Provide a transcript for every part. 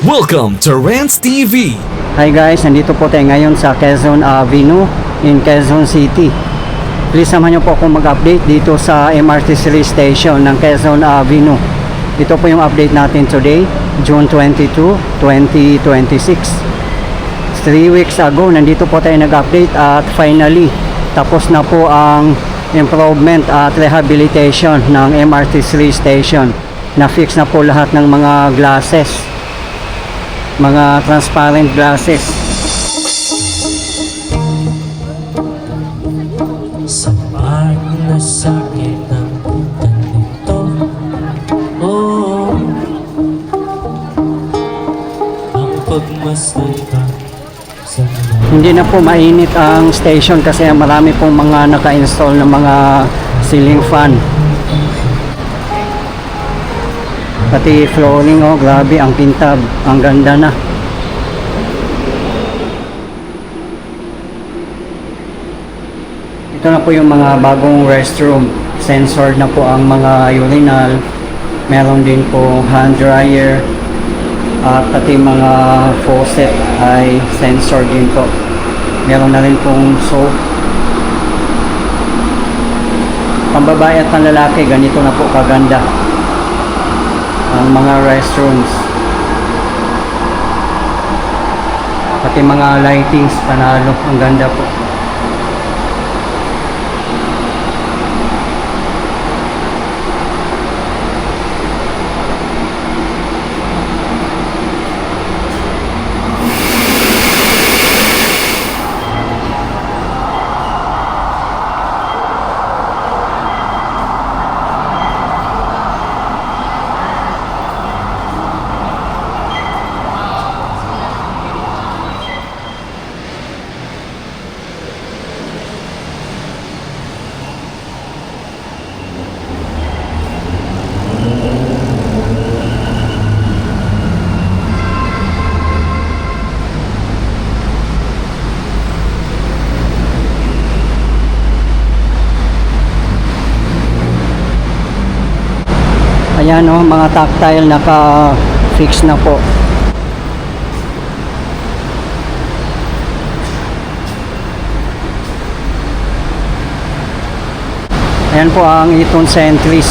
Welcome to Rants TV. Hi guys, nandito po tayo ngayon sa Quezon Avenue in Quezon City. Please samahan niyo po ako mag-update dito sa MRT3 station ng Quezon Avenue. Ito po yung update natin today, June 22, 2026. 3 weeks ago, nandito po tayo nag-update at finally, tapos na po ang improvement at rehabilitation ng MRT3 station. Na-fix na po lahat ng mga glasses, mga transparent glasses. Sa na sakit ng ganito, oh, ang pagmasdan ka sa Hindi na po mainit ang station kasi marami pong mga naka-install ng mga ceiling fan. Pati flooring, oh, grabe ang pintab, ang ganda na. Ito na po yung mga bagong restroom. Sensored na po ang mga urinal. Meron din po hand dryer. At pati mga faucet ay sensored din po. Meron na rin pong soap. Pambabae at panlalaki, ganito na po kaganda ang mga restrooms. Pati mga lightings, panalo, ang ganda po. Ayan, oh, mga tactile naka-fix na po. Ayan po ang Eton Sentries.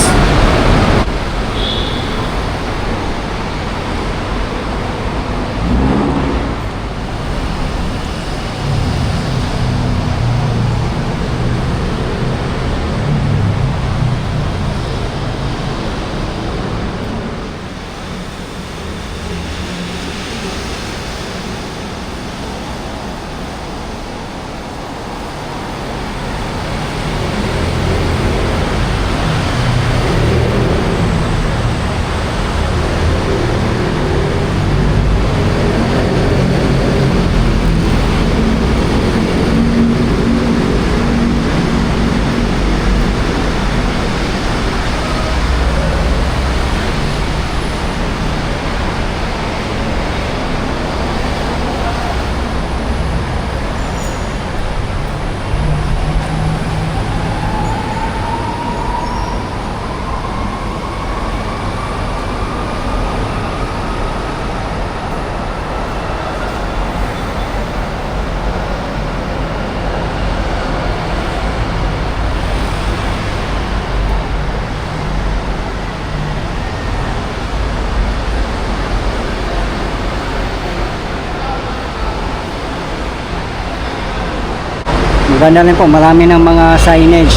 Maganda rin po, marami ng mga signage.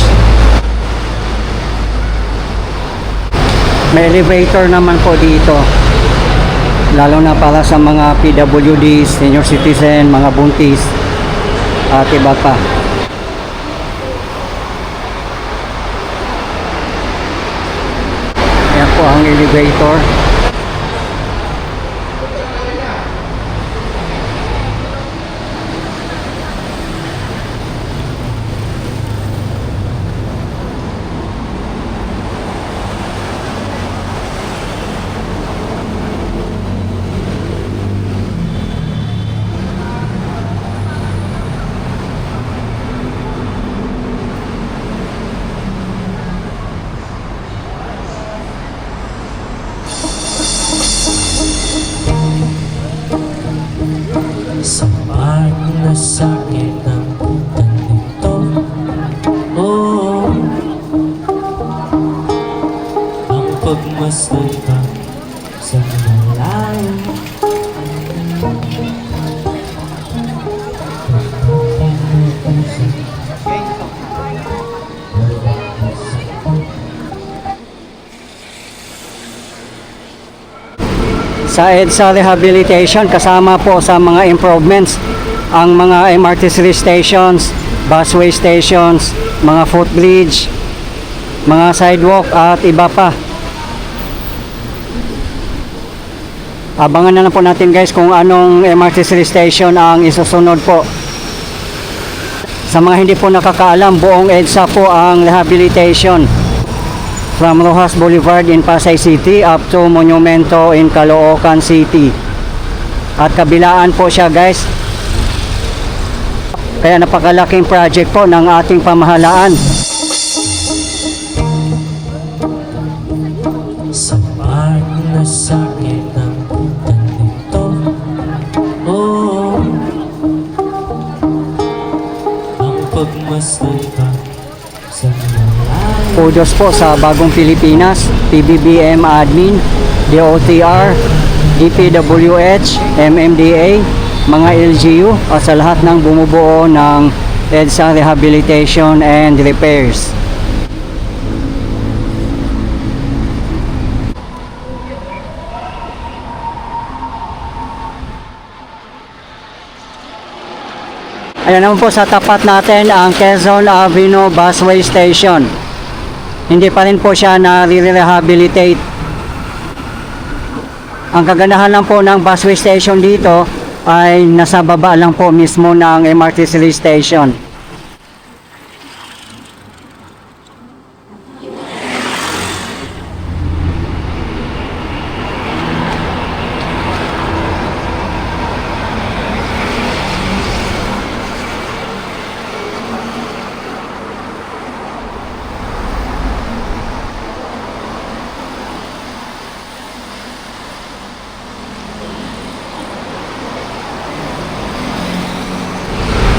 May elevator naman po dito, lalo na para sa mga PWD, senior citizen, mga buntis at iba pa. Yan po ang elevator. sa EDSA Rehabilitation, kasama po sa mga improvements ang mga MRT service stations, busway stations, mga footbridge, mga sidewalk at iba pa. Abangan na lang po natin guys kung anong MRT service station ang isusunod po. Sa mga hindi po nakakaalam, buong EDSA po ang rehabilitation. From Rojas Boulevard in Pasay City up to Monumento in Caloocan City. At kabilaan po siya guys. Kaya napakalaking project po ng ating pamahalaan. Sa sakit ng ganito, oh, ang pagmasdan ka sa malayo. Kudos po sa Bagong Pilipinas, PBBM Admin, DOTR, DPWH, MMDA, mga LGU at sa lahat ng bumubuo ng EDSA Rehabilitation and Repairs. Ayan naman po sa tapat natin ang Quezon Avenue Busway Station. Hindi pa rin po siya na-rehabilitate. Ang kagandahan lang po ng busway station dito ay nasa baba lang po mismo ng MRT service station.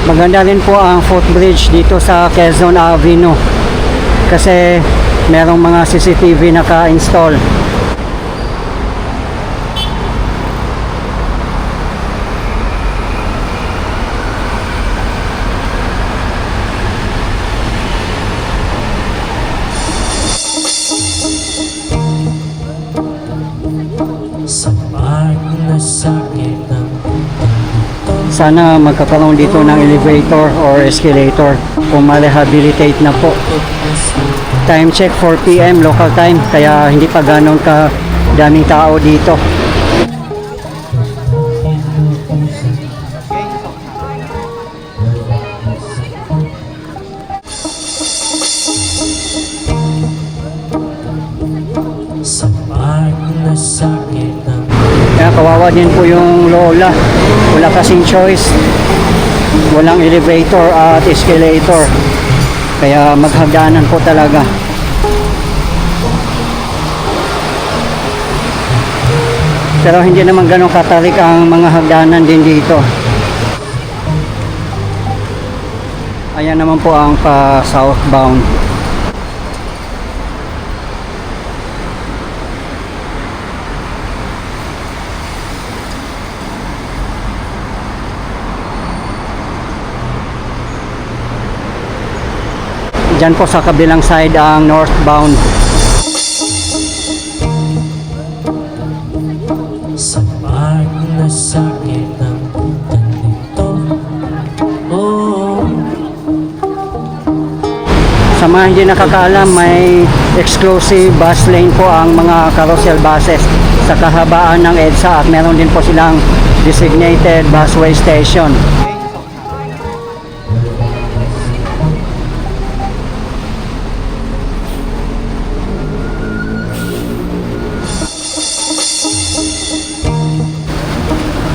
Maganda rin po ang footbridge dito sa Quezon Avenue kasi merong mga CCTV naka-install. Sa sakit ng Sana magkakaroon dito ng elevator or escalator kung ma-rehabilitate na po. Time check 4 PM local time kaya hindi pa ganun ka daming tao dito. sa sakit ng Kaya kawawa din po yung lola. Wala kasing choice. Walang elevator at escalator. Kaya maghagdanan po talaga. Pero hindi naman ganun katarik ang mga hagdanan din dito. Ayan naman po ang pa southbound. Diyan po sa kabilang side ang northbound. sa sakit ng ganito, oh, Sa mga hindi nakakaalam, may exclusive bus lane po ang mga carousel buses sa kahabaan ng EDSA at meron din po silang designated busway station.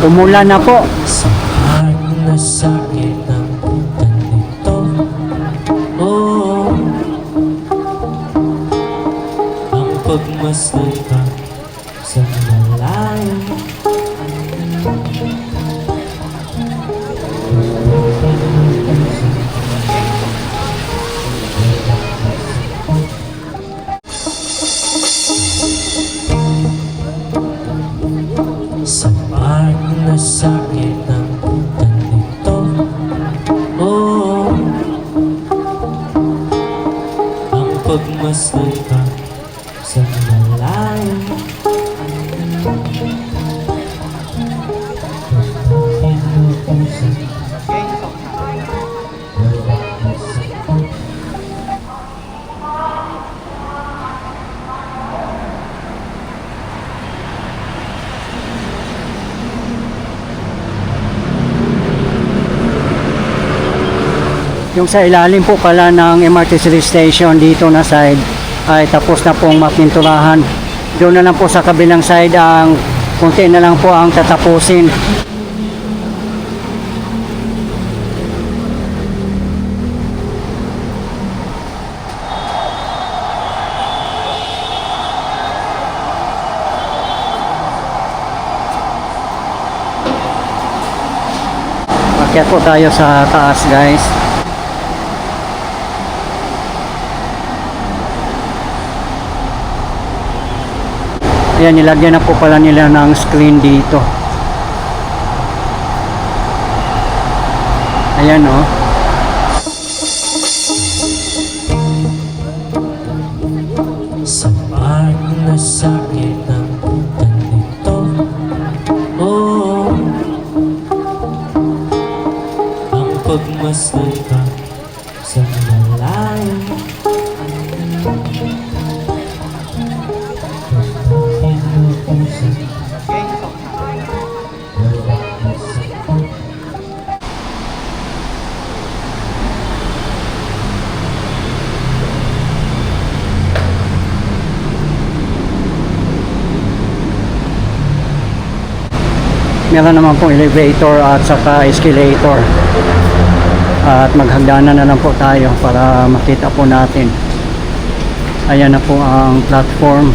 Umulan na po. sa sakit ng ganito, oh, ang pagmasdan ka sa malayo. Sa sakit ng ganito, oh, ang pagmasdan ka sa malayo. Yung sa ilalim po pala ng MRT Service Station dito na side ay tapos na pong mapinturahan. Doon na lang po sa kabilang side ang konti na lang po ang tatapusin. Akyat po tayo sa taas, guys. Ayan, nilagyan na po pala nila ng screen dito. Ayan, oh. Sa part na sakit ng ganito, oh, ang pagmasdan ka sa malayo. Meron naman pong elevator at saka escalator. At maghagdanan na lang po tayo para makita po natin. Ayan na po ang platform.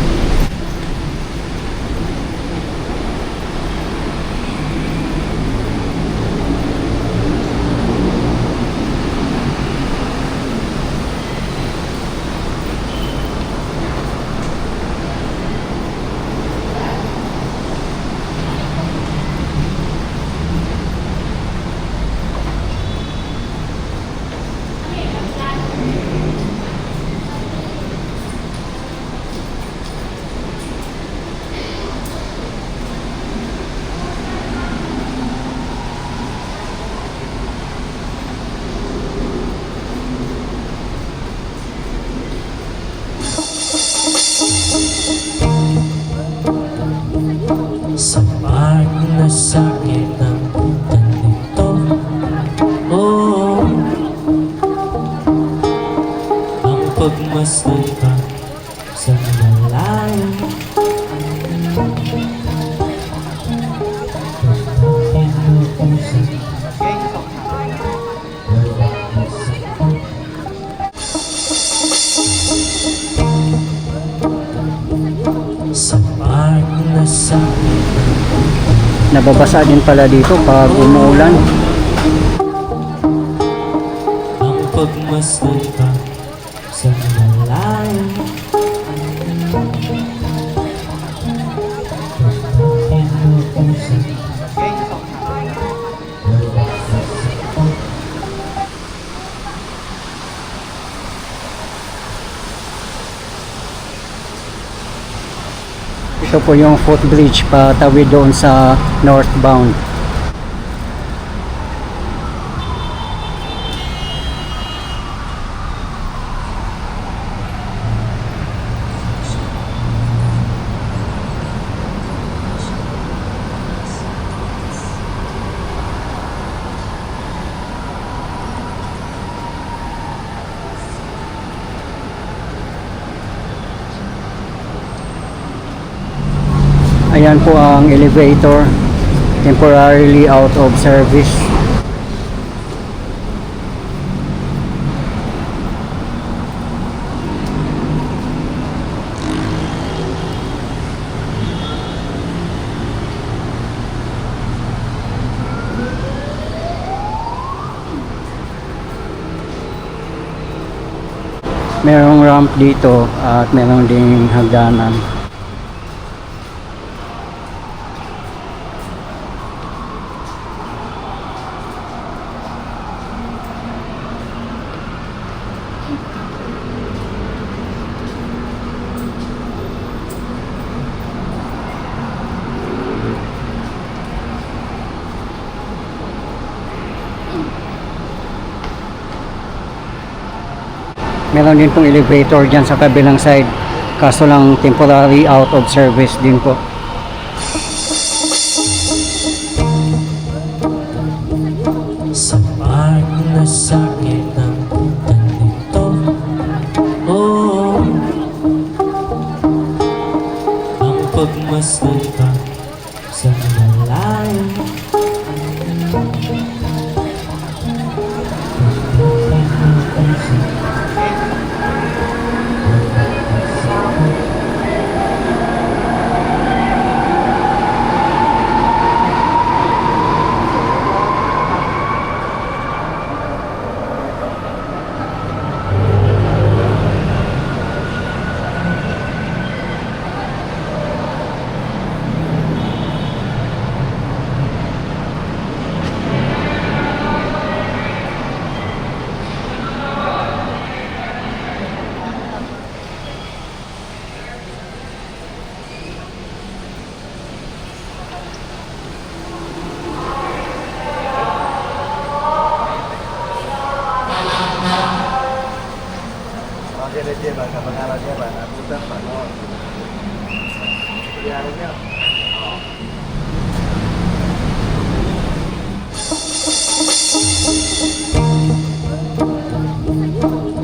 Sa part na sakit ng ganito, oh, ang pagmasdan ka sa malayo. Sa part na sakit Nababasa din pala dito pag umuulan. ang pagmasdan ka sa malayo. Ito po yung footbridge patawid doon sa northbound. Ayan po ang elevator, temporarily out of service. Merong ramp dito at merong ding hagdanan. Meron din pong elevator dyan sa kabilang side, kaso lang temporary out of service din po. Sa part na sakit ng malayo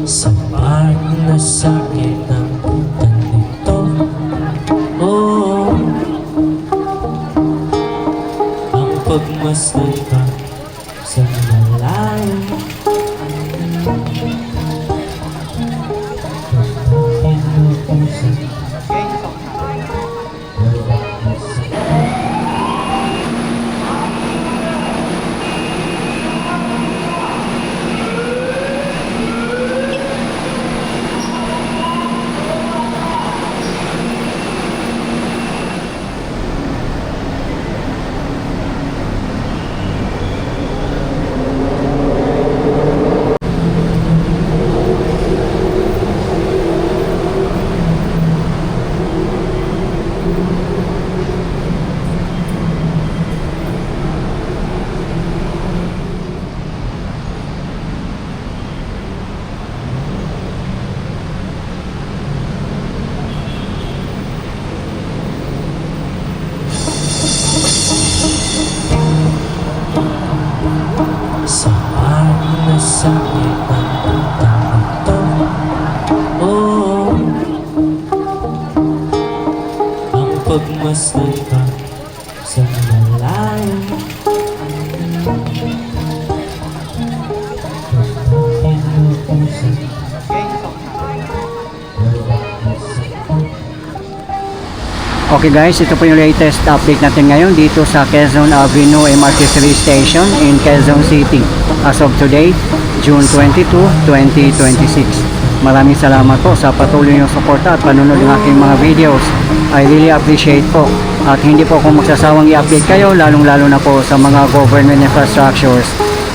sa part na sakit ng ganito. Oh, ang pagmasdan ka sa malayo sa part na sakit ng ganito. Oh, ang pagmasdan ka sa malayo Okay guys, ito po yung latest update natin ngayon dito sa Quezon Avenue MRT3 Station in Quezon City. As of today, June 22, 2026. Maraming salamat po sa patuloy niyong suporta at panunod ng aking mga videos. I really appreciate po. At hindi po ako magsasawang i-update kayo, lalong-lalo na po sa mga government infrastructures.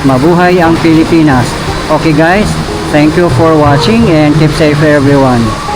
Mabuhay ang Pilipinas. Okay guys, thank you for watching and keep safe everyone.